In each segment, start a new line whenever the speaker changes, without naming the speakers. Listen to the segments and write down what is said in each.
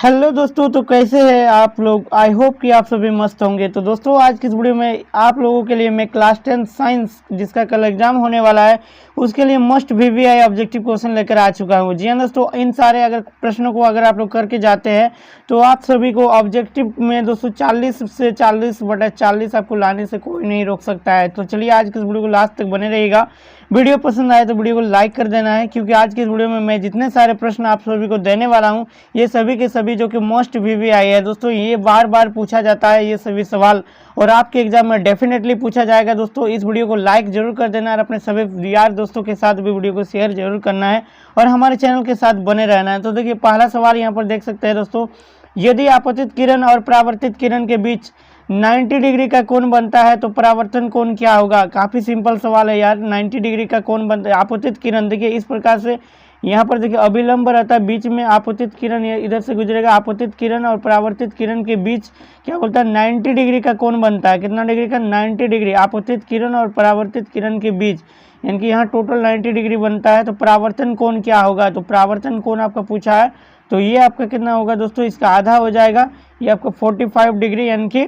Hello दोस्तों, तो कैसे हैं आप लोग। आई होप कि आप सभी मस्त होंगे। तो दोस्तों आज की इस वीडियो में आप लोगों के लिए मैं क्लास 10 साइंस जिसका कल एग्जाम होने वाला है उसके लिए मस्ट वीवीआई ऑब्जेक्टिव क्वेश्चन लेकर आ चुका हूँ। जी हाँ दोस्तों, इन सारे अगर प्रश्नों को अगर आप लोग करके जाते हैं तो आप सभी को ऑब्जेक्टिव में दोस्तों 40 से 40/40 आपको लाने से कोई नहीं रोक सकता है। तो चलिए आज की इस वीडियो को लास्ट तक बने रहिएगा। वीडियो पसंद आए तो वीडियो को लाइक कर देना है, क्योंकि आज की इस वीडियो में मैं जितने सारे प्रश्न आप सभी को देने वाला हूँ ये सभी के सभी जो कि मोस्ट वीवीआई है दोस्तों, ये बार बार पूछा जाता है ये सभी सवाल, और आपके एग्जाम में डेफिनेटली पूछा जाएगा। दोस्तों इस वीडियो को लाइक जरूर कर देना और अपने सभी यार दोस्तों के साथ भी वीडियो को शेयर जरूर करना है और हमारे चैनल के साथ बने रहना है। तो देखिए पहला सवाल यहाँ पर देख सकते हैं दोस्तों, यदि आपतित किरण और परावर्तित किरण के बीच 90 डिग्री का कोण बनता है तो परावर्तन कोण क्या होगा। काफी सिंपल सवाल है यार। 90 डिग्री का कोण बनता है। आपतित किरण देखिए इस प्रकार से यहाँ पर देखिए अभिलंब रहता है, बीच में आपतित किरण इधर से गुजरेगा। आपतित किरण और परावर्तित किरण के बीच क्या बोलता है 90 डिग्री का कोण बनता है। कितना डिग्री का? 90 डिग्री। आपतित किरण और परावर्तित किरण के बीच यानी कि यहाँ टोटल 90 डिग्री बनता है। तो परावर्तन कोण क्या होगा? तो परावर्तन कोण आपका पूछा है तो ये आपका कितना होगा दोस्तों, इसका आधा हो जाएगा। ये आपका 45 डिग्री यानी कि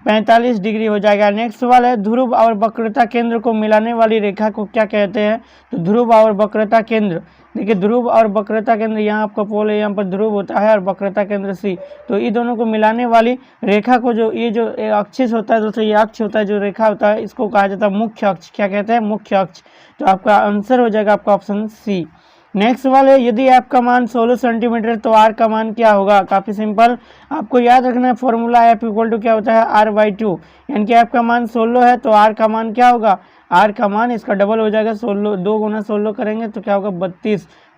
45 डिग्री हो जाएगा। नेक्स्ट सवाल है, ध्रुव और वक्रता केंद्र को मिलाने वाली रेखा को क्या कहते हैं। तो ध्रुव और वक्रता केंद्र, देखिए ध्रुव और वक्रता केंद्र, यहाँ आपका पोल है, यहाँ पर ध्रुव होता है और वक्रता केंद्र सी। तो ये दोनों को मिलाने वाली रेखा को जो ये जो अक्षिस होता है दोस्तों, ये अक्ष होता है जो रेखा होता है, इसको कहा जाता है मुख्य अक्ष। क्या कहते हैं? मुख्य अक्ष। तो आपका आंसर हो जाएगा आपका ऑप्शन सी। नेक्स्ट सवाल है, यदि एफ का मान 16 सेंटीमीटर तो आर का मान क्या होगा। काफी सिंपल, आपको याद रखना है फॉर्मूला एफ इक्वल टू क्या होता है r/2, यानी कि एफ का मान 16 है तो आर का मान क्या होगा, आर का मान इसका डबल हो जाएगा। 16 2 गुना 16 करेंगे तो क्या होगा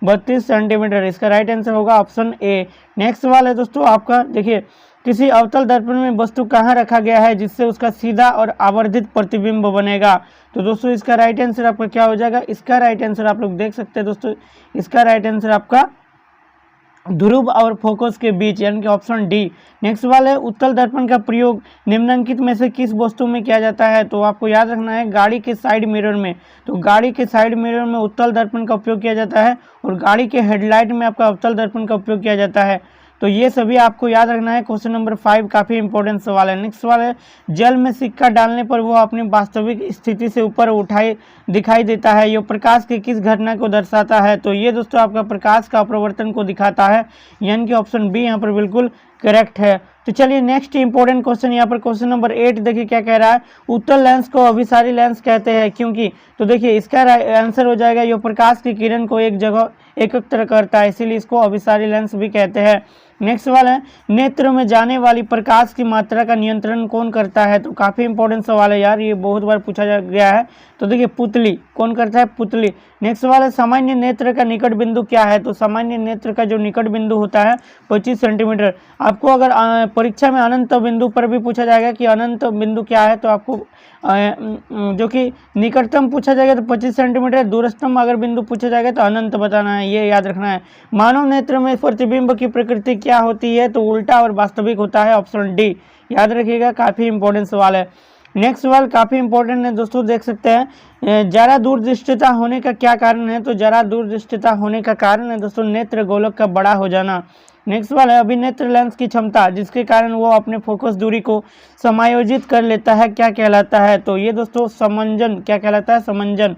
32 सेंटीमीटर। इसका राइट आंसर होगा ऑप्शन ए। नेक्स्ट सवाल है दोस्तों आपका, देखिए किसी अवतल दर्पण में वस्तु कहाँ रखा गया है जिससे उसका सीधा और आवर्धित प्रतिबिंब बनेगा। तो दोस्तों इसका राइट आंसर आपका क्या हो जाएगा, इसका राइट आंसर आप लोग देख सकते हैं दोस्तों, इसका राइट आंसर आपका ध्रुव और फोकस के बीच यानी कि ऑप्शन डी। नेक्स्ट सवाल है, उत्तल दर्पण का प्रयोग निम्नलिखित में से किस वस्तु में किया जाता है। तो आपको याद रखना है गाड़ी के साइड मिरर में। तो गाड़ी के साइड मिरर में उत्तल दर्पण का उपयोग किया जाता है और गाड़ी के हेडलाइट में आपका अवतल दर्पण का उपयोग किया जाता है। तो ये सभी आपको याद रखना है। क्वेश्चन नंबर 5 काफी इंपॉर्टेंट सवाल है। नेक्स्ट सवाल है, जल में सिक्का डालने पर वो अपनी वास्तविक स्थिति से ऊपर उठाई दिखाई देता है, ये प्रकाश की किस घटना को दर्शाता है। तो ये दोस्तों आपका प्रकाश का अपवर्तन को दिखाता है, यानी कि ऑप्शन बी यहाँ पर बिल्कुल करेक्ट है। तो चलिए नेक्स्ट इंपॉर्टेंट क्वेश्चन यहाँ पर क्वेश्चन नंबर 8 देखिए क्या कह रहा है, उत्तल लेंस को अभिसारी लेंस कहते हैं क्योंकि। तो देखिए इसका आंसर हो जाएगा, ये प्रकाश की किरण को एक जगह एकत्र करता है, इसीलिए इसको अभिसारी लेंस भी कहते हैं। नेक्स्ट सवाल है, नेत्र में जाने वाली प्रकाश की मात्रा का नियंत्रण कौन करता है। तो काफी इंपॉर्टेंट सवाल है यार, ये बहुत बार पूछा गया है। तो देखिए पुतली, कौन करता है? पुतली। नेक्स्ट सवाल है, सामान्य नेत्र का निकट बिंदु क्या है। तो सामान्य नेत्र का जो निकट बिंदु होता है 25 सेंटीमीटर। आपको अगर परीक्षा में अनंत बिंदु पर भी पूछा जाएगा कि अनंत बिंदु क्या है, तो आपको जो कि निकटतम पूछा जाएगा तो 25 सेंटीमीटर, दूरस्थम अगर बिंदु पूछा जाएगा तो अनंत बताना है, ये याद रखना है। मानव नेत्र में प्रतिबिंब की प्रकृति क्या होती है। तो उल्टा और वास्तविक होता है, ऑप्शन डी याद रखिएगा। काफी इंपॉर्टेंट सवाल है। नेक्स्ट सवाल काफी इंपॉर्टेंट है दोस्तों, देख सकते हैं जरा दूरदृष्टिता होने का क्या कारण है। तो जरा दूरदृष्टिता होने का कारण है दोस्तों नेत्र गोलक का बड़ा हो जाना। नेक्स्ट सवाल है, अभिनेत्र लेंस की क्षमता जिसके कारण वो अपने फोकस दूरी को समायोजित कर लेता है क्या कहलाता है। तो ये दोस्तों समंजन, क्या कहलाता है? समंजन।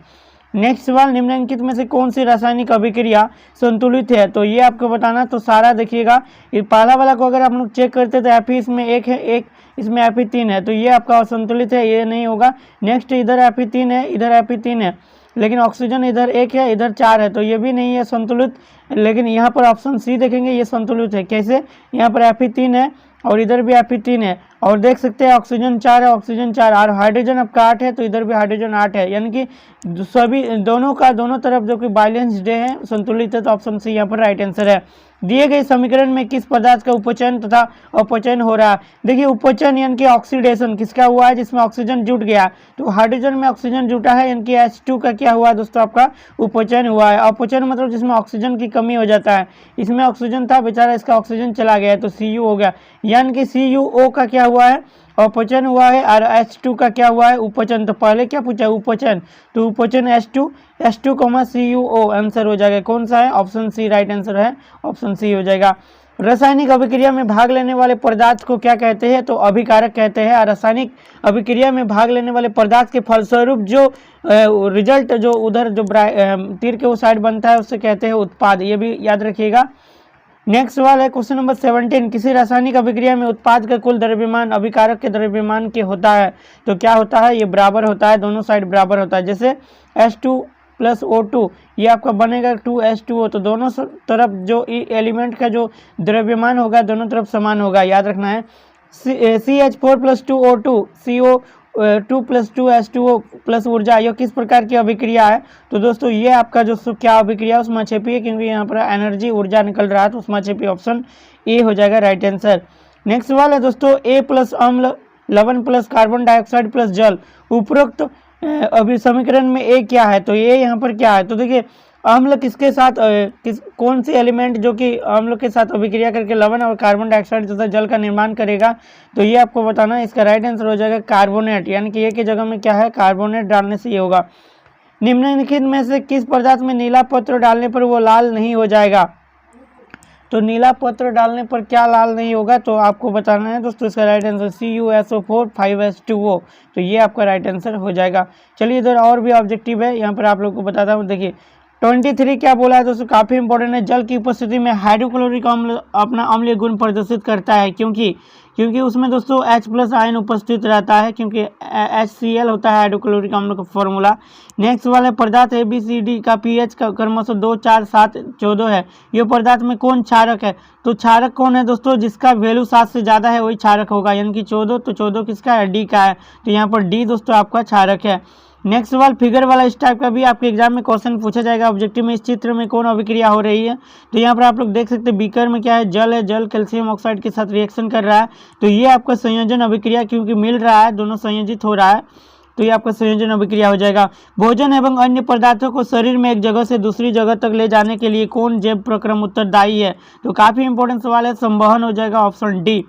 नेक्स्ट सवाल, निम्नलिखित में से कौन सी रासायनिक अभिक्रिया संतुलित है। तो ये आपको बताना, तो सारा देखिएगा, ये पहला वाला को अगर आप लोग चेक करते तो Fe इसमें एक है, एक इसमें Fe3 है, तो ये आपका असंतुलित है, ये नहीं होगा। नेक्स्ट इधर Fe3 है, इधर Fe3 है, लेकिन ऑक्सीजन इधर 1 है, इधर 4 है, तो ये भी नहीं है संतुलित। लेकिन यहाँ पर ऑप्शन सी देखेंगे, ये संतुलित है। कैसे? यहाँ पर Fe3 है और इधर भी Fe3 है, और देख सकते हैं ऑक्सीजन 4 है, ऑक्सीजन 4, और हाइड्रोजन आपका 8 है, तो इधर भी हाइड्रोजन 8 है, यानी कि सभी दोनों का दोनों तरफ जो कि बैलेंस्ड है, संतुलित है। तो ऑप्शन सी यहाँ पर राइट आंसर है। दिए गए समीकरण में किस पदार्थ का उपचयन तथा अपचयन हो रहा है। देखिए उपचयन यानी कि ऑक्सीडेशन किसका हुआ है, जिसमें ऑक्सीजन जुट गया। तो हाइड्रोजन में ऑक्सीजन जुटा है, यानी कि H2 का क्या हुआ है दोस्तों, आपका उपचयन हुआ है। अपचयन मतलब जिसमें ऑक्सीजन की कमी हो जाता है, इसमें ऑक्सीजन था बेचारा, इसका ऑक्सीजन चला गया तो Cu हो गया, यानी कि CuO का क्या हुआ है, अपचयन हुआ है, और H2 का क्या हुआ है, उपचयन। तो पहले क्या पूछा है, उपचयन, तो उपचयन H2 CuO आंसर हो जाएगा। कौन सा है? ऑप्शन सी राइट आंसर है, ऑप्शन सी हो जाएगा। रासायनिक अभिक्रिया में भाग लेने वाले पदार्थ को क्या कहते हैं? तो अभिकारक कहते हैं। रासायनिक अभिक्रिया में भाग लेने वाले पदार्थ के फलस्वरूप जो रिजल्ट जो उधर जो तीर के वो साइड बनता है उससे कहते हैं उत्पाद। ये भी याद रखिएगा। नेक्स्ट सवाल है क्वेश्चन नंबर 17, किसी रासायनिक अभिक्रिया में उत्पाद का कुल द्रव्यमान अभिकारक के द्रव्यमान के होता है तो क्या होता है? ये बराबर होता है, दोनों साइड बराबर होता है। जैसे H2 प्लस O2 ये आपका बनेगा 2H2O, तो दोनों तरफ जो एलिमेंट का जो द्रव्यमान होगा दोनों तरफ समान होगा, याद रखना है। CH4 plus 2O2 CO2 plus 2H2O plus ऊर्जा, यह किस प्रकार की अभिक्रिया है? तो दोस्तों ये आपका जो क्या अभिक्रिया है ऊष्माक्षेपी है, क्योंकि यहाँ पर एनर्जी ऊर्जा निकल रहा है तो ऊष्माक्षेपी ऑप्शन ए हो जाएगा राइट आंसर। नेक्स्ट सवाल है दोस्तों, A प्लस अम्ल, लवण प्लस कार्बन डाइऑक्साइड प्लस जल, उपरोक्त अभी समीकरण में ए क्या है? तो ये यहाँ पर क्या है? तो देखिए अम्ल किसके साथ कौन सी एलिमेंट जो कि अम्ल के साथ अभिक्रिया करके लवण और कार्बन डाइऑक्साइड तथा जल का निर्माण करेगा? तो ये आपको बताना है। इसका राइट आंसर हो जाएगा कार्बोनेट, यानी कि ए की जगह में क्या है? कार्बोनेट डालने से ये होगा। निम्नलिखित में से किस पदार्थ में नीला पत्र डालने पर वो लाल नहीं हो जाएगा? तो नीला पत्र डालने पर क्या लाल नहीं होगा? तो आपको बताना है दोस्तों। इसका राइट आंसर CuSO4 5H2O, तो ये आपका राइट आंसर हो जाएगा। चलिए इधर और भी ऑब्जेक्टिव है, यहाँ पर आप लोग को बताता हूँ। देखिए 23 क्या बोला है दोस्तों, काफ़ी इंपॉर्टेंट है। जल की उपस्थिति में हाइड्रोक्लोरिक अम्ल अपना अम्लीय गुण प्रदर्शित करता है, क्योंकि उसमें दोस्तों H+ आयन उपस्थित रहता है, क्योंकि HCl होता है हाइड्रोक्लोरिक अम्ल का फॉर्मूला। नेक्स्ट वाले पदार्थ ABCD का pH का क्रमशः 2, 4, 7, 14 है। ये पदार्थ में कौन क्षारक है? तो क्षारक कौन है दोस्तों? जिसका वैल्यू 7 से ज़्यादा है वही क्षारक होगा, यानी कि 14, तो 14 किसका है? D का है, तो यहाँ पर D दोस्तों आपका क्षारक है। नेक्स्ट सवाल फिगर वाला इस टाइप का भी आपके एग्जाम में क्वेश्चन पूछा जाएगा ऑब्जेक्टिव में। इस चित्र में कौन अभिक्रिया हो रही है? तो यहाँ पर आप लोग देख सकते हैं बीकर में क्या है? जल है, जल कैल्शियम ऑक्साइड के साथ रिएक्शन कर रहा है, तो ये आपका संयोजन अभिक्रिया, क्योंकि मिल रहा है, दोनों संयोजित हो रहा है, तो ये आपका संयोजन अभिक्रिया हो जाएगा। भोजन एवं अन्य पदार्थों को शरीर में एक जगह से दूसरी जगह तक ले जाने के लिए कौन जैव प्रक्रम उत्तरदायी है? तो काफी इंपॉर्टेंट सवाल है, संवहन हो जाएगा ऑप्शन डी।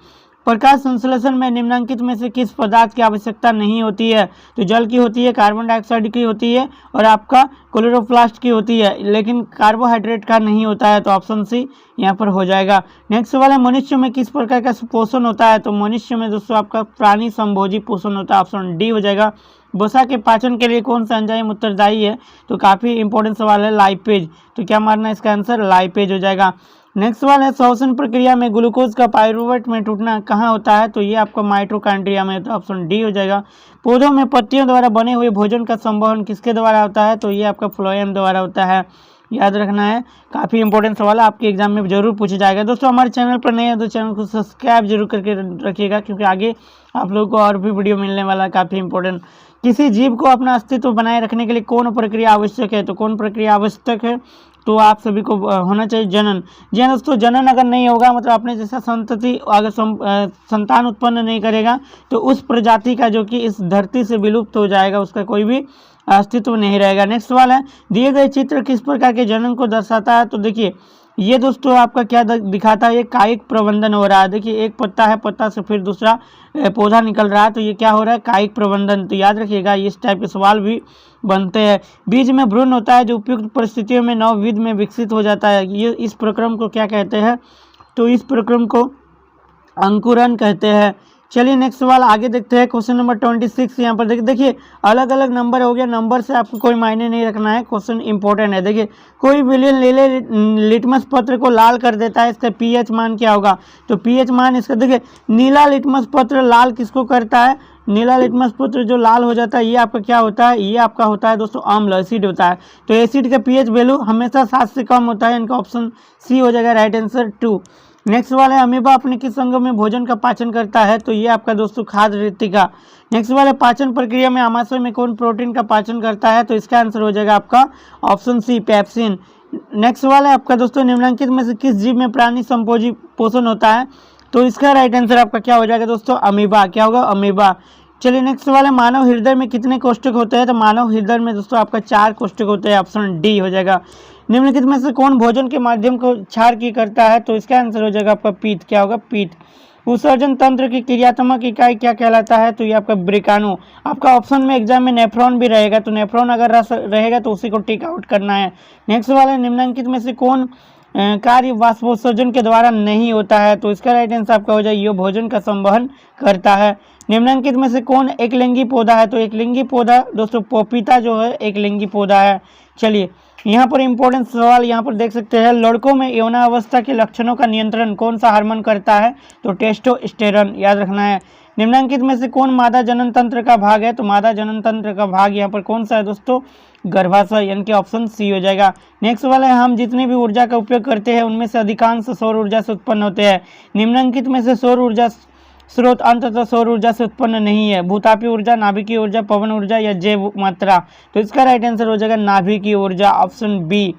प्रकाश संश्लेषण में निम्नलिखित में से किस पदार्थ की आवश्यकता नहीं होती है? तो जल की होती है, कार्बन डाइऑक्साइड की होती है और आपका क्लोरोप्लास्ट की होती है, लेकिन कार्बोहाइड्रेट का नहीं होता है, तो ऑप्शन सी यहाँ पर हो जाएगा। नेक्स्ट सवाल है मनुष्य में किस प्रकार का पोषण होता है? तो मनुष्य में दोस्तों आपका प्राणी संभोजी पोषण होता है, ऑप्शन डी हो जाएगा। वसा के पाचन के लिए कौन सा एंजाइम उत्तरदायी है? तो काफी इंपॉर्टेंट सवाल है, लाइपेज, तो क्या मारना है इसका आंसर? लाइपेज हो जाएगा। नेक्स्ट सवाल है श्वसन प्रक्रिया में ग्लूकोज का पायरुवेट में टूटना कहाँ होता है? तो ये आपका माइटोकॉन्ड्रिया में, तो ऑप्शन डी हो जाएगा। पौधों में पत्तियों द्वारा बने हुए भोजन का संवहन किसके द्वारा होता है? तो ये आपका फ्लोएम द्वारा होता है, याद रखना है। काफ़ी इंपॉर्टेंट सवाल है, आपके एग्जाम में जरूर पूछा जाएगा। दोस्तों हमारे चैनल पर नए हैं तो चैनल को सब्सक्राइब जरूर करके रखिएगा, क्योंकि आगे आप लोगों को और भी वीडियो मिलने वाला है काफ़ी इंपॉर्टेंट। किसी जीव को अपना अस्तित्व बनाए रखने के लिए कौन प्रक्रिया आवश्यक है? तो कौन प्रक्रिया आवश्यक है? तो आप सभी को होना चाहिए जनन। जी हाँ दोस्तों, जनन अगर नहीं होगा, मतलब अपने जैसा संतति अगर संतान उत्पन्न नहीं करेगा, तो उस प्रजाति का जो कि इस धरती से विलुप्त हो जाएगा, उसका कोई भी अस्तित्व नहीं रहेगा। नेक्स्ट सवाल है दिए गए चित्र किस प्रकार के जनन को दर्शाता है? तो देखिए ये दोस्तों आपका क्या दिखाता है? ये कायिक प्रबंधन हो रहा है। देखिए एक पत्ता है, पत्ता से फिर दूसरा पौधा निकल रहा है, तो ये क्या हो रहा है? कायिक प्रबंधन। तो याद रखिएगा, इस टाइप के सवाल भी बनते हैं। बीज में भ्रूण होता है जो उपयुक्त परिस्थितियों में नवविध में विकसित हो जाता है, ये इस प्रक्रम को क्या कहते हैं? तो इस प्रक्रम को अंकुरन कहते हैं। चलिए नेक्स्ट सवाल आगे देखते हैं, क्वेश्चन नंबर 26। यहाँ पर देखिए अलग अलग नंबर हो गया, नंबर से आपको कोई मायने नहीं रखना है, क्वेश्चन इंपॉर्टेंट है। देखिए कोई विलयन नीले लिटमस पत्र को लाल कर देता है, इसका पीएच मान क्या होगा? तो पीएच मान इसका देखिए, नीला लिटमस पत्र लाल किसको करता है? नीला लिटमस पत्र जो लाल हो जाता है ये आपका क्या होता है? ये आपका होता है दोस्तों अम्ल, एसिड होता है। तो एसिड का पीएच वैल्यू हमेशा 7 से कम होता है, इनका ऑप्शन सी हो जाएगा राइट आंसर 2। नेक्स्ट वाला है अमीबा अपने किस अंग में भोजन का पाचन करता है? तो ये आपका दोस्तों खाद्य रिक्तिका। नेक्स्ट वाला पाचन प्रक्रिया में आमाशय में कौन प्रोटीन का पाचन करता है? तो इसका आंसर हो जाएगा आपका ऑप्शन सी पेप्सिन। नेक्स्ट वाला है आपका दोस्तों निम्नलिखित में से किस जीव में प्राणी संभोजी पोषण होता है? तो इसका राइट आंसर आपका क्या हो जाएगा दोस्तों? अमीबा। क्या होगा? अमीबा। चलिए नेक्स्ट वाला मानव हृदय में कितने कोष्ठक होते हैं? तो मानव हृदय में दोस्तों आपका 4 कोष्ठक होते हैं, ऑप्शन डी हो जाएगा। निम्नलिखित में से कौन भोजन के माध्यम को क्षार की करता है? तो इसका आंसर हो जाएगा आपका पीत। क्या होगा? पीत। उत्सर्जन तंत्र की क्रियात्मक इकाई क्या कहलाता है? तो ये आपका ब्रिकानो। आपका ऑप्शन में एग्जाम में नेफ्रॉन भी रहेगा, तो नेफ्रॉन अगर रहेगा तो उसी को टिक आउट करना है। नेक्स्ट वाला निम्नलिखित में से कौन कार्य वाष्पोत्सर्जन के द्वारा नहीं होता है। तो इसका राइट आंसर आपका हो जाए ये भोजन का संवहन करता है। निम्नलिखित में से कौन एक लिंगी पौधा है? तो एक लिंगी पौधा दोस्तों पपीता जो है एक लिंगी पौधा है। चलिए यहाँ पर इंपॉर्टेंट सवाल यहाँ पर देख सकते हैं, लड़कों में यौनावस्था के लक्षणों का नियंत्रण कौन सा हार्मोन करता है? तो टेस्टोस्टेरोन, याद रखना है। निम्नलिखित में से कौन मादा जनन तंत्र का भाग है? तो मादा जनन तंत्र का भाग यहाँ पर कौन सा है दोस्तों? गर्भाशय, यानी कि ऑप्शन सी हो जाएगा। नेक्स्ट वाला है, हम जितनी भी ऊर्जा का उपयोग करते हैं उनमें से अधिकांश सौर ऊर्जा से उत्पन्न होते हैं। निम्नलिखित में से सौर ऊर्जा स्रोत अंततः सौर ऊर्जा से उत्पन्न नहीं है। भूतापीय ऊर्जा, नाभिकीय ऊर्जा, पवन ऊर्जा या जैव मात्रा? तो इसका राइट आंसर हो जाएगा नाभिकीय ऊर्जा, ऑप्शन बी।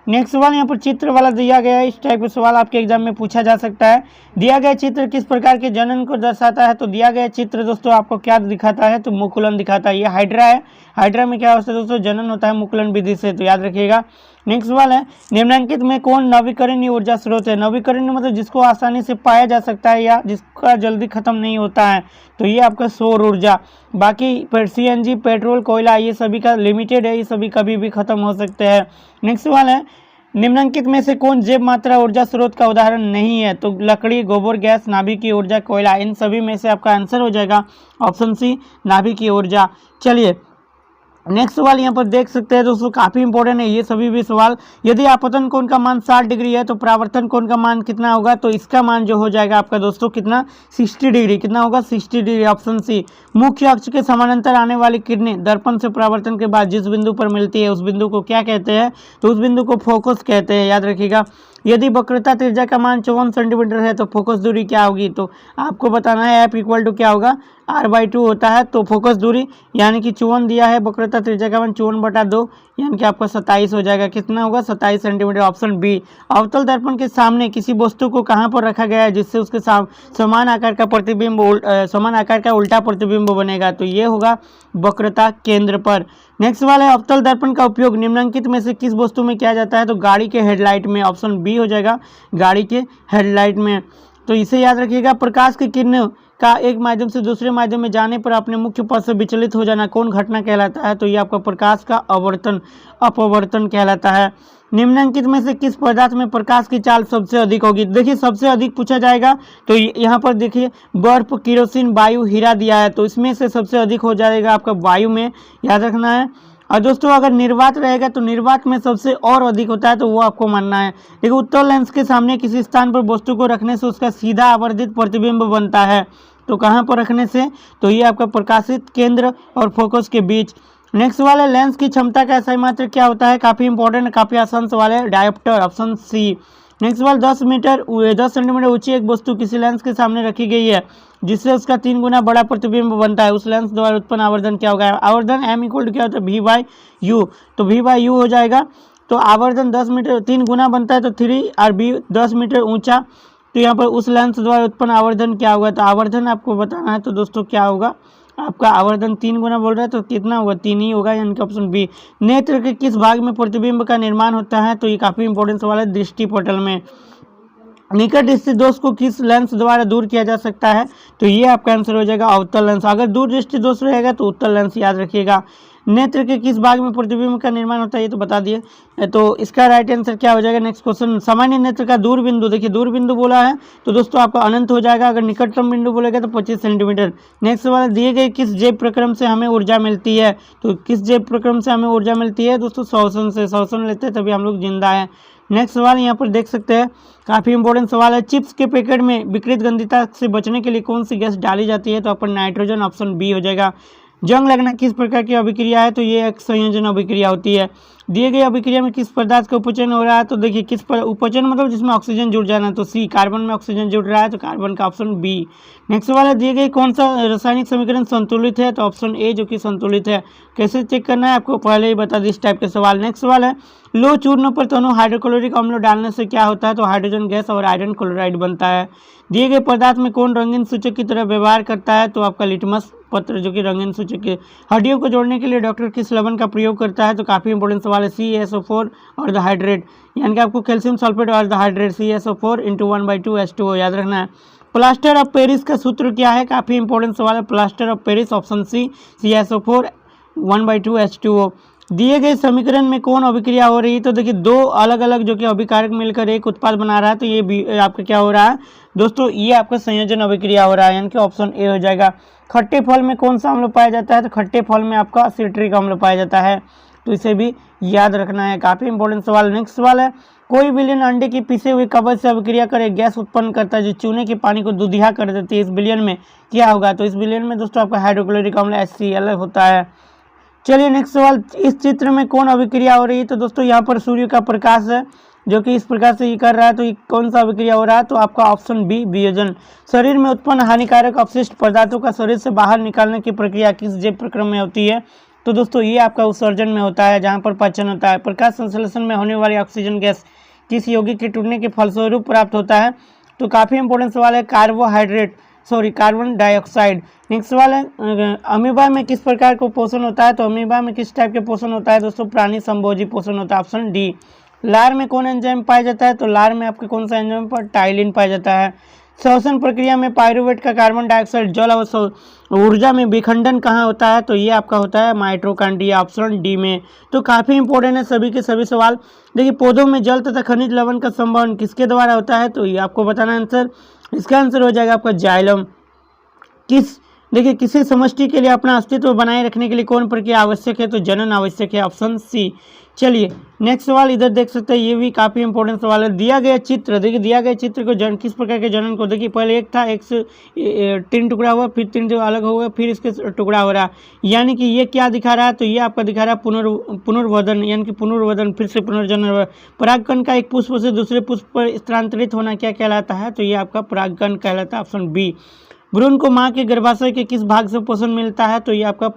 नेक्स्ट सवाल यहाँ पर चित्र वाला दिया गया है, इस टाइप का सवाल आपके एग्जाम में पूछा जा सकता है। दिया गया चित्र किस प्रकार के जनन को दर्शाता है? तो दिया गया चित्र दोस्तों आपको क्या दिखाता है? तो मुकुलन दिखाता है। ये हाइड्रा है, हाइड्रा में क्या होता है दोस्तों? जनन होता है मुकुलन विधि से, तो याद रखिएगा। नेक्स्ट सवाल है, निम्नलिखित में कौन नवीकरणीय ऊर्जा स्रोत है? नवीकरणीय मतलब जिसको आसानी से पाया जा सकता है या जिसका जल्दी खत्म नहीं होता है, तो ये आपका सौर ऊर्जा। बाकी सीएनजी, पेट्रोल, कोयला ये सभी का लिमिटेड है, ये सभी कभी भी खत्म हो सकते हैं। नेक्स्ट सवाल है, निम्नलिखित में से कौन जैव मात्रा ऊर्जा स्रोत का उदाहरण नहीं है? तो लकड़ी, गोबर गैस, नाभिकीय ऊर्जा, कोयला, इन सभी में से आपका आंसर हो जाएगा ऑप्शन सी नाभिकीय ऊर्जा। चलिए नेक्स्ट सवाल यहाँ पर देख सकते हैं दोस्तों, काफी इंपॉर्टेंट है ये सभी भी सवाल। यदि आपतन कोण का मान 60 डिग्री है तो परावर्तन कोण का मान कितना होगा? तो इसका मान जो हो जाएगा आपका दोस्तों कितना? 60 डिग्री। कितना होगा? 60 डिग्री, ऑप्शन सी। मुख्य अक्ष के समानांतर आने वाली किरणें दर्पण से परावर्तन के बाद जिस बिंदु पर मिलती है उस बिंदु को क्या कहते हैं? तो उस बिंदु को फोकस कहते हैं, याद रखिएगा। यदि वक्रता त्रिज्या का मान 54 सेंटीमीटर है तो फोकस दूरी क्या होगी? तो आपको बताना है एफ इक्वल टू क्या होगा? r/2 होता है। तो फोकस दूरी यानी कि 54 दिया है, वक्रता त्रिज्या का मान 54/2 यानी कि आपका 27 हो जाएगा। कितना होगा? 27 सेंटीमीटर, ऑप्शन बी। अवतल दर्पण के सामने किसी वस्तु को कहाँ पर रखा गया है जिससे उसके समान आकार का प्रतिबिंब समान आकार का उल्टा प्रतिबिंब बनेगा? तो ये होगा वक्रता केंद्र पर। नेक्स्ट सवाल है, अवतल दर्पण का उपयोग निम्नलिखित में से किस वस्तु में किया जाता है? तो गाड़ी के हेडलाइट में, ऑप्शन बी हो जाएगा गाड़ी के हेडलाइट में। तो इसे याद रखिएगा। प्रकाश की किरणें का एक माध्यम से दूसरे माध्यम में जाने पर अपने मुख्य पथ से विचलित हो जाना कौन घटना कहलाता है? तो ये आपका प्रकाश का अपवर्तन कहलाता है। निम्नलिखित में से किस पदार्थ में प्रकाश की चाल सबसे अधिक होगी? देखिए सबसे अधिक पूछा जाएगा तो यहाँ पर देखिए बर्फ, केरोसिन, वायु, हीरा दिया है, तो इसमें से सबसे अधिक हो जाएगा आपका वायु में, याद रखना है। और दोस्तों अगर निर्वात रहेगा तो निर्वात में सबसे और अधिक होता है, तो वो आपको मानना है। देखिए उत्तल लेंस के सामने किसी स्थान पर वस्तु को रखने से उसका सीधा आवर्धित प्रतिबिंब बनता है, तो कहाँ पर रखने से? तो ये आपका प्रकाशित केंद्र और फोकस के बीच। नेक्स्ट सवाल है, लेंस की क्षमता का SI मात्रक क्या होता है? काफी इंपॉर्टेंट, काफी आसान सवाल है, डायोप्टर, ऑप्शन सी। नेक्स्ट सवाल, 10 सेंटीमीटर ऊंची एक वस्तु किसी लेंस के सामने रखी गई है जिससे उसका 3 गुना बड़ा प्रतिबिंब बनता है, उस लेंस द्वारा उत्पन्न आवर्धन क्या होगा? आवर्धन m इक्वल टू क्या होता है? v/u, तो v/u हो जाएगा। तो आवर्धन 10 मीटर 3 गुना बनता है, तो 3 और b 10 मीटर ऊंचा, तो यहाँ पर उस लेंस द्वारा उत्पन्न आवर्धन क्या होगा? तो आवर्धन आपको बताना है, तो दोस्तों क्या होगा आपका? आवर्धन 3 गुना बोल रहा है तो कितना होगा? 3 ही होगा, यानी कि ऑप्शन बी। नेत्र के किस भाग में प्रतिबिंब का निर्माण होता है? तो ये काफी इंपॉर्टेंट सवाल है, दृष्टि पटल में। निकट स्थित दोष को किस लेंस द्वारा दूर किया जा सकता है? तो ये आपका आंसर हो जाएगा अवतल लेंस। अगर दूर दृष्टि दोष रहेगा तो उत्तल लेंस, याद रखिएगा। नेत्र के किस भाग में प्रतिबिंब का निर्माण होता है? ये तो बता दिए, तो इसका राइट आंसर क्या हो जाएगा? नेक्स्ट क्वेश्चन, सामान्य नेत्र का दूर बिंदु, देखिए दूर बिंदु बोला है तो दोस्तों आपका अनंत हो जाएगा। अगर निकटतम बिंदु बोलेगा तो 25 सेंटीमीटर। नेक्स्ट सवाल, दिए गए किस जैव प्रक्रम से हमें ऊर्जा मिलती है? तो किस जैव प्रक्रम से हमें ऊर्जा मिलती है दोस्तों? श्वसन से, श्वसन लेते हैं तभी हम लोग जिंदा हैं। नेक्स्ट सवाल यहाँ पर देख सकते हैं, काफी इंपॉर्टेंट सवाल है, चिप्स के पैकेट में विकृत गंधिता से बचने के लिए कौन सी गैस डाली जाती है? तो अपन नाइट्रोजन, ऑप्शन बी हो जाएगा। जंग लगना किस प्रकार की अभिक्रिया है? तो ये एक संयोजन अभिक्रिया होती है। दिए गए अभिक्रिया में किस पदार्थ का उपचयन हो रहा है? तो देखिए किस पर उपचयन मतलब जिसमें ऑक्सीजन जुड़ जाना, तो सी, कार्बन में ऑक्सीजन जुड़ रहा है, तो कार्बन का, ऑप्शन बी। नेक्स्ट सवाल है, दिए गए कौन सा रासायनिक समीकरण संतुलित है? तो ऑप्शन ए जो कि संतुलित है। कैसे चेक करना है आपको पहले ही बता दी इस टाइप के सवाल। नेक्स्ट सवाल है, लो चूर्ण पर दोनों हाइड्रोक्लोरिक अम्ल डालने से क्या होता है? तो हाइड्रोजन गैस और आयरन क्लोराइड बनता है। दिए गए पदार्थ में कौन रंगीन सूचक की तरह व्यवहार करता है? तो आपका लिटमस पत्र जो कि रंगीन सूचक है। हड्डियों को जोड़ने के लिए डॉक्टर किस लवण का प्रयोग करता है? तो काफी इंपॉर्टेंट सवाल है, CaSO4 और द हाइड्रेट, यानी कि आपको कैल्शियम सल्फेट और द हाइड्रेट CaSO4 × 1/2H2O, याद रखना है। प्लास्टर ऑफ पेरिस का सूत्र क्या है? काफी इंपॉर्टेंट सवाल है, plaster of Paris, option C, CaSO4 1/2H2O। दिए गए समीकरण में कौन अभिक्रिया हो रही है? तो देखिए दो अलग अलग जो कि अभिकारक मिलकर एक उत्पाद बना रहा है, तो ये आपका क्या हो रहा है दोस्तों, ये आपका संयोजन अभिक्रिया हो रहा है, यानी कि ऑप्शन ए हो जाएगा। खट्टे फल में कौन सा अम्ल पाया जाता है? तो खट्टे फल में आपका सिट्रिक अम्ल पाया जाता है, तो इसे भी याद रखना है, काफ़ी इंपॉर्टेंट सवाल। नेक्स्ट सवाल है, कोई विलयन अंडे की पिसे हुए कवच से अभिक्रिया कर एक गैस उत्पन्न करता है जो चूने के पानी को दूधिया कर देती है, इस विलयन में क्या होगा? तो इस विलयन में दोस्तों आपका हाइड्रोक्लोरिक अम्ल HCl होता है। चलिए नेक्स्ट सवाल, इस चित्र में कौन अभिक्रिया हो रही है? तो दोस्तों यहाँ पर सूर्य का प्रकाश है जो कि इस प्रकार से ये कर रहा है, तो ये कौन सा अभिक्रिया हो रहा है? तो आपका ऑप्शन बी वियोजन। शरीर में उत्पन्न हानिकारक अपशिष्ट पदार्थों का शरीर से बाहर निकालने की प्रक्रिया किस जैव प्रक्रम में होती है? तो दोस्तों ये आपका उत्सर्जन में होता है, जहाँ पर पाचन होता है। प्रकाश संश्लेषण में होने वाली ऑक्सीजन गैस किस यौगिक के टूटने के फलस्वरूप प्राप्त होता है? तो काफ़ी इंपॉर्टेंट सवाल है, कार्बन डाइऑक्साइड। नेक्स्ट सवाल है, अमीबा में किस प्रकार का पोषण होता है? तो अमीबा में किस टाइप के पोषण होता है दोस्तों? प्राणी संभोजी पोषण होता है, ऑप्शन डी। लार में कौन एंजाइम पाया जाता है? तो लार में आपके कौन सा एंजाइम पर टाइलिन पाया जाता है। श्वसन प्रक्रिया में पायरुवेट का कार्बन डाइऑक्साइड जल और ऊर्जा में विखंडन कहाँ होता है? तो ये आपका होता है माइटोकॉन्ड्रिया, ऑप्शन डी में। तो काफ़ी इंपॉर्टेंट है सभी के सभी सवाल। देखिए पौधों में जल तथा खनिज लवण का संवहन किसके द्वारा होता है? तो ये आपको बताना आंसर, इसका आंसर हो जाएगा आपका जाइलम। देखिए किसी समष्टि के लिए अपना अस्तित्व बनाए रखने के लिए कौन प्रक्रिया आवश्यक है? तो जनन आवश्यक है, ऑप्शन सी। चलिए नेक्स्ट सवाल इधर देख सकते हैं, ये भी काफ़ी इंपॉर्टेंट सवाल है। दिया गया चित्र, देखिए दिया गया चित्र को किस प्रकार के जनन को, देखिए पहले एक था, एक से 3 टुकड़ा हुआ, फिर 3 अलग हो गया, फिर इसके टुकड़ा हो रहा है, यानी कि ये क्या दिखा रहा है? तो ये आपका दिखा रहा है पुनर्वधन, यानी कि पुनर्वधन, फिर से पुनर्जनन। परागकण का एक पुष्प से दूसरे पुष्प पर स्थानांतरित होना क्या कहलाता है? तो ये आपका परागकण कहलाता है, ऑप्शन बी। भ्रूण को मां के गर्भाशय के किस भाग से पोषण मिलता है? तो ये आपका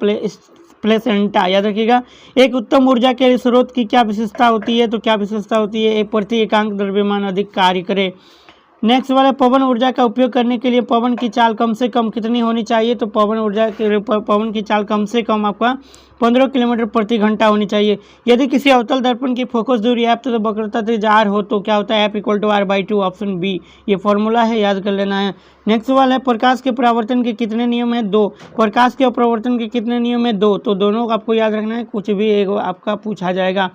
प्लेसेंटा, याद रखिएगा। एक उत्तम ऊर्जा के स्रोत की क्या विशेषता होती है? तो क्या विशेषता होती है? एक प्रति एकांक द्रव्यमान अधिक कार्य करे। नेक्स्ट वाला, पवन ऊर्जा का उपयोग करने के लिए पवन की चाल कम से कम कितनी होनी चाहिए? तो पवन की चाल कम से कम आपका 15 किलोमीटर प्रति घंटा होनी चाहिए। यदि किसी अवतल दर्पण की फोकस दूरी f तो वक्रता त्रिज्या r हो तो क्या होता है? f = r/2, option B. ये फॉर्मूला है, याद कर लेना है। नेक्स्ट सवाल है, प्रकाश के परावर्तन के कितने नियम है? 2। प्रकाश के अपरावर्तन के कितने नियम है? 2। तो दोनों आपको याद रखना है, कुछ भी एक आपका पूछा जाएगा।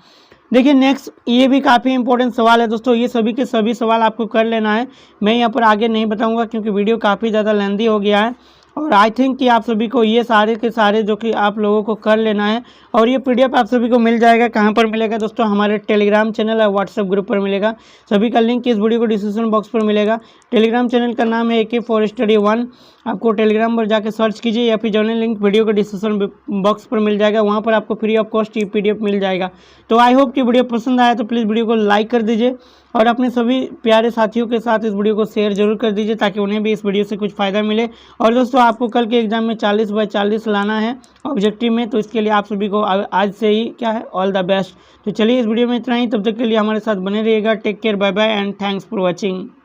देखिए नेक्स्ट, ये भी काफ़ी इंपॉर्टेंट सवाल है दोस्तों, ये सभी के सभी सवाल आपको कर लेना है। मैं यहाँ पर आगे नहीं बताऊँगा क्योंकि वीडियो काफ़ी ज़्यादा लेंदी हो गया है, और आई थिंक कि आप सभी को ये सारे के सारे जो कि आप लोगों को कर लेना है। और ये PDF आप सभी को मिल जाएगा, कहाँ पर मिलेगा दोस्तों? हमारे टेलीग्राम चैनल और व्हाट्सएप ग्रुप पर मिलेगा। सभी का लिंक इस वीडियो को डिस्क्रिप्शन बॉक्स पर मिलेगा। टेलीग्राम चैनल का नाम है AK फॉर स्टडी 1, आपको टेलीग्राम पर जाकर सर्च कीजिए, या फिर जर्नल लिंक वीडियो को डिस्क्रिप्शन बॉक्स पर मिल जाएगा, वहाँ पर आपको फ्री ऑफ कॉस्ट ये PDF मिल जाएगा। तो आई होप कि वीडियो पसंद आया तो प्लीज़ वीडियो को लाइक कर दीजिए, और अपने सभी प्यारे साथियों के साथ इस वीडियो को शेयर जरूर कर दीजिए ताकि उन्हें भी इस वीडियो से कुछ फ़ायदा मिले। और दोस्तों आपको कल के एग्जाम में 40/40 लाना है ऑब्जेक्टिव में, तो इसके लिए आप सभी को आज से ही क्या है, ऑल द बेस्ट। तो चलिए इस वीडियो में इतना ही, तब तक के लिए हमारे साथ बने रहिएगा। Take care, bye bye and thanks for watching.